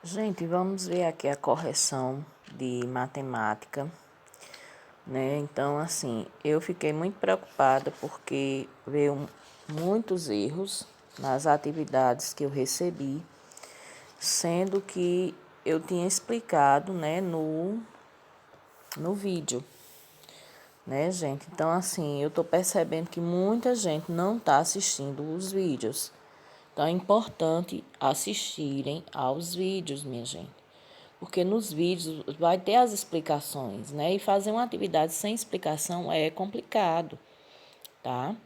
Gente, vamos ver aqui a correção de matemática, né? Então, assim, eu fiquei muito preocupada porque veio muitos erros nas atividades que eu recebi, sendo que eu tinha explicado, né, no vídeo, né, gente? Então, assim, eu tô percebendo que muita gente não tá assistindo os vídeos. Então, é importante assistirem aos vídeos, minha gente. Porque nos vídeos vai ter as explicações, né? E fazer uma atividade sem explicação é complicado, tá?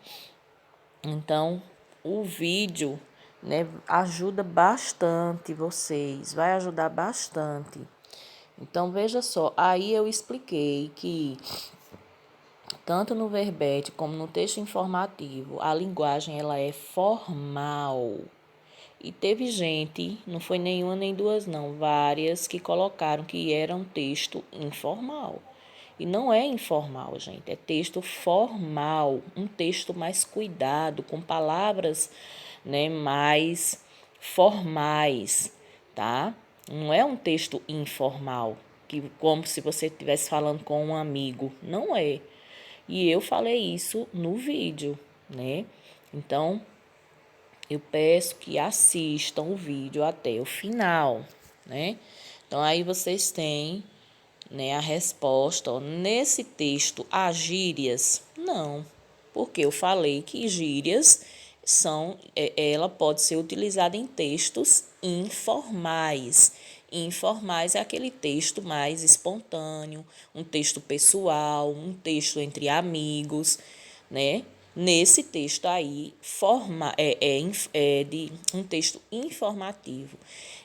Então, o vídeo, né, ajuda bastante vocês, vai ajudar bastante. Então, veja só, aí eu expliquei que tanto no verbete como no texto informativo, a linguagem ela é formal. E teve gente, não foi nenhuma nem duas não, várias que colocaram que era um texto informal. E não é informal, gente, é texto formal, um texto mais cuidado, com palavras, né, mais formais, tá? Não é um texto informal, que como se você estivesse falando com um amigo, não é. E eu falei isso no vídeo, né? Então, eu peço que assistam o vídeo até o final, né? Então, aí vocês têm, né, a resposta. Ó, nesse texto, há gírias? Não, porque eu falei que gírias ela pode ser utilizada em textos informais. Informais é aquele texto mais espontâneo, um texto pessoal, um texto entre amigos, né? Nesse texto aí, é de um texto informativo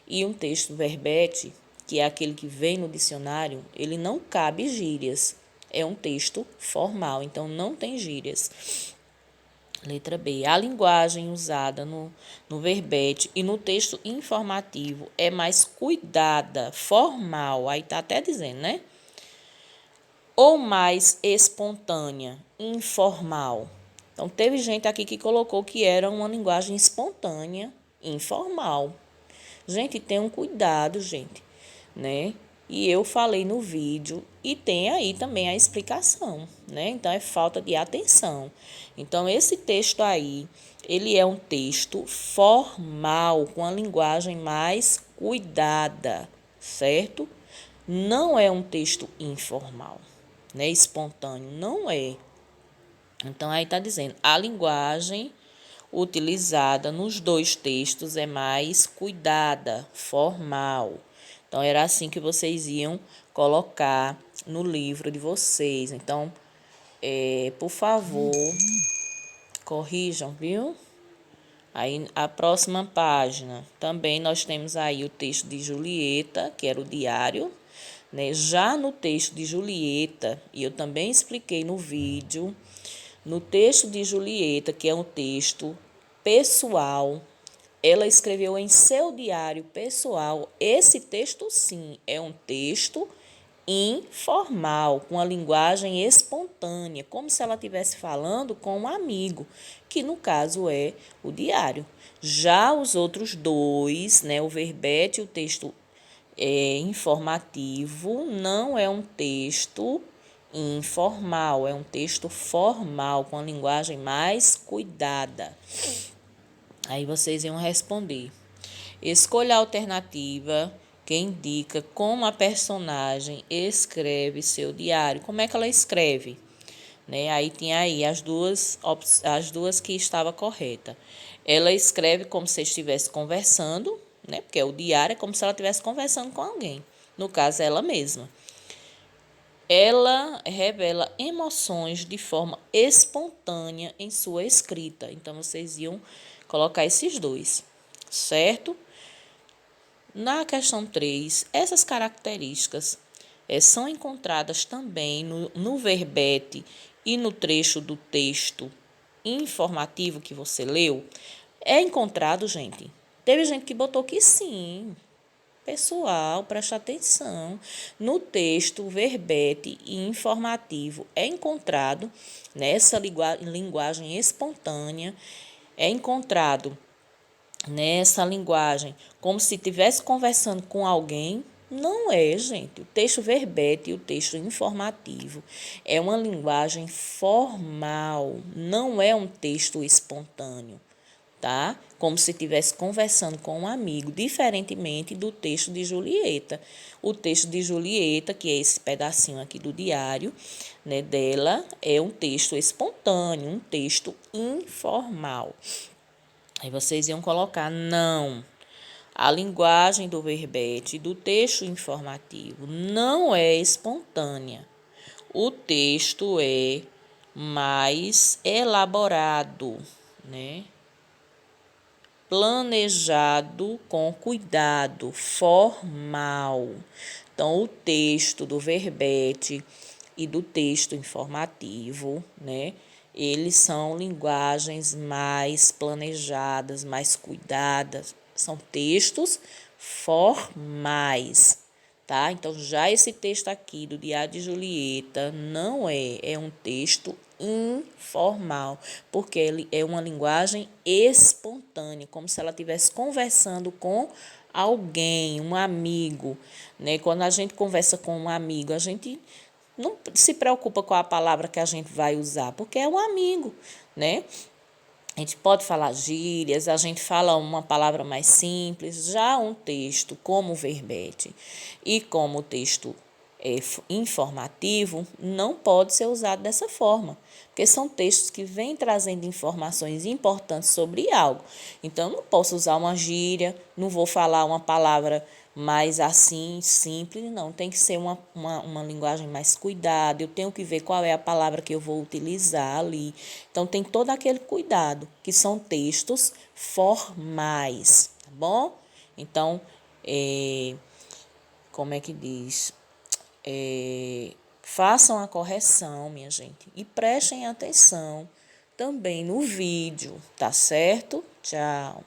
e um texto verbete, que é aquele que vem no dicionário, ele não cabe gírias. É um texto formal, então não tem gírias. Letra B. A linguagem usada no verbete e no texto informativo é mais cuidada, formal, aí tá até dizendo, né? Ou mais espontânea, informal. Então, teve gente aqui que colocou que era uma linguagem espontânea, informal. Gente, tenham cuidado, gente, né? E eu falei no vídeo e tem aí também a explicação, né? Então, é falta de atenção. Então, esse texto aí, ele é um texto formal, com a linguagem mais cuidada, certo? Não é um texto informal, né? Espontâneo, não é. Então, aí está dizendo, a linguagem utilizada nos dois textos é mais cuidada, formal. Então, era assim que vocês iam colocar no livro de vocês. Então, por favor, corrijam, viu? Aí, a próxima página, também nós temos aí o texto de Julieta, que era o diário, né? Já no texto de Julieta, e eu também expliquei no vídeo, no texto de Julieta, que é um texto pessoal, ela escreveu em seu diário pessoal. Esse texto, sim, é um texto informal, com a linguagem espontânea, como se ela estivesse falando com um amigo, que no caso é o diário. Já os outros dois, né, o verbete e o texto informativo, não é um texto informal, é um texto formal, com a linguagem mais cuidada. Aí vocês iam responder. Escolha a alternativa que indica como a personagem escreve seu diário. Como é que ela escreve? Né? Aí tinha aí as duas que estava correta. Ela escreve como se estivesse conversando, né? Porque o diário é como se ela estivesse conversando com alguém. No caso, ela mesma. Ela revela emoções de forma espontânea em sua escrita. Então, vocês iam colocar esses dois, certo? Na questão 3, essas características são encontradas também no verbete e no trecho do texto informativo que você leu. É encontrado, gente? Teve gente que botou que sim. Pessoal, presta atenção. No texto, verbete e informativo é encontrado nessa linguagem espontânea, é encontrado nessa linguagem, como se estivesse conversando com alguém. Não é, gente. O texto verbete e o texto informativo é uma linguagem formal, não é um texto espontâneo, tá? Como se estivesse conversando com um amigo, diferentemente do texto de Julieta. O texto de Julieta, que é esse pedacinho aqui do diário, né, dela, é um texto espontâneo, um texto informal. Aí vocês iam colocar não. A linguagem do verbete e do texto informativo não é espontânea. O texto é mais elaborado, né? Planejado com cuidado, formal. Então, o texto do verbete e do texto informativo, né? Eles são linguagens mais planejadas, mais cuidadas, são textos formais, tá? Então, já esse texto aqui do Diário de Julieta não é um texto informal, porque ele é uma linguagem espontânea, como se ela estivesse conversando com alguém, um amigo, né? Quando a gente conversa com um amigo, a gente não se preocupa com a palavra que a gente vai usar, porque é um amigo, né? A gente pode falar gírias, a gente fala uma palavra mais simples, já um texto como o verbete e como o texto informativo não pode ser usado dessa forma, porque são textos que vêm trazendo informações importantes sobre algo. Então, eu não posso usar uma gíria, não vou falar uma palavra mais assim, simples, não. Tem que ser uma linguagem mais cuidada, eu tenho que ver qual é a palavra que eu vou utilizar ali. Então, tem todo aquele cuidado, que são textos formais, tá bom? Então, como é que diz? Façam a correção, minha gente, e prestem atenção também no vídeo, tá certo? Tchau.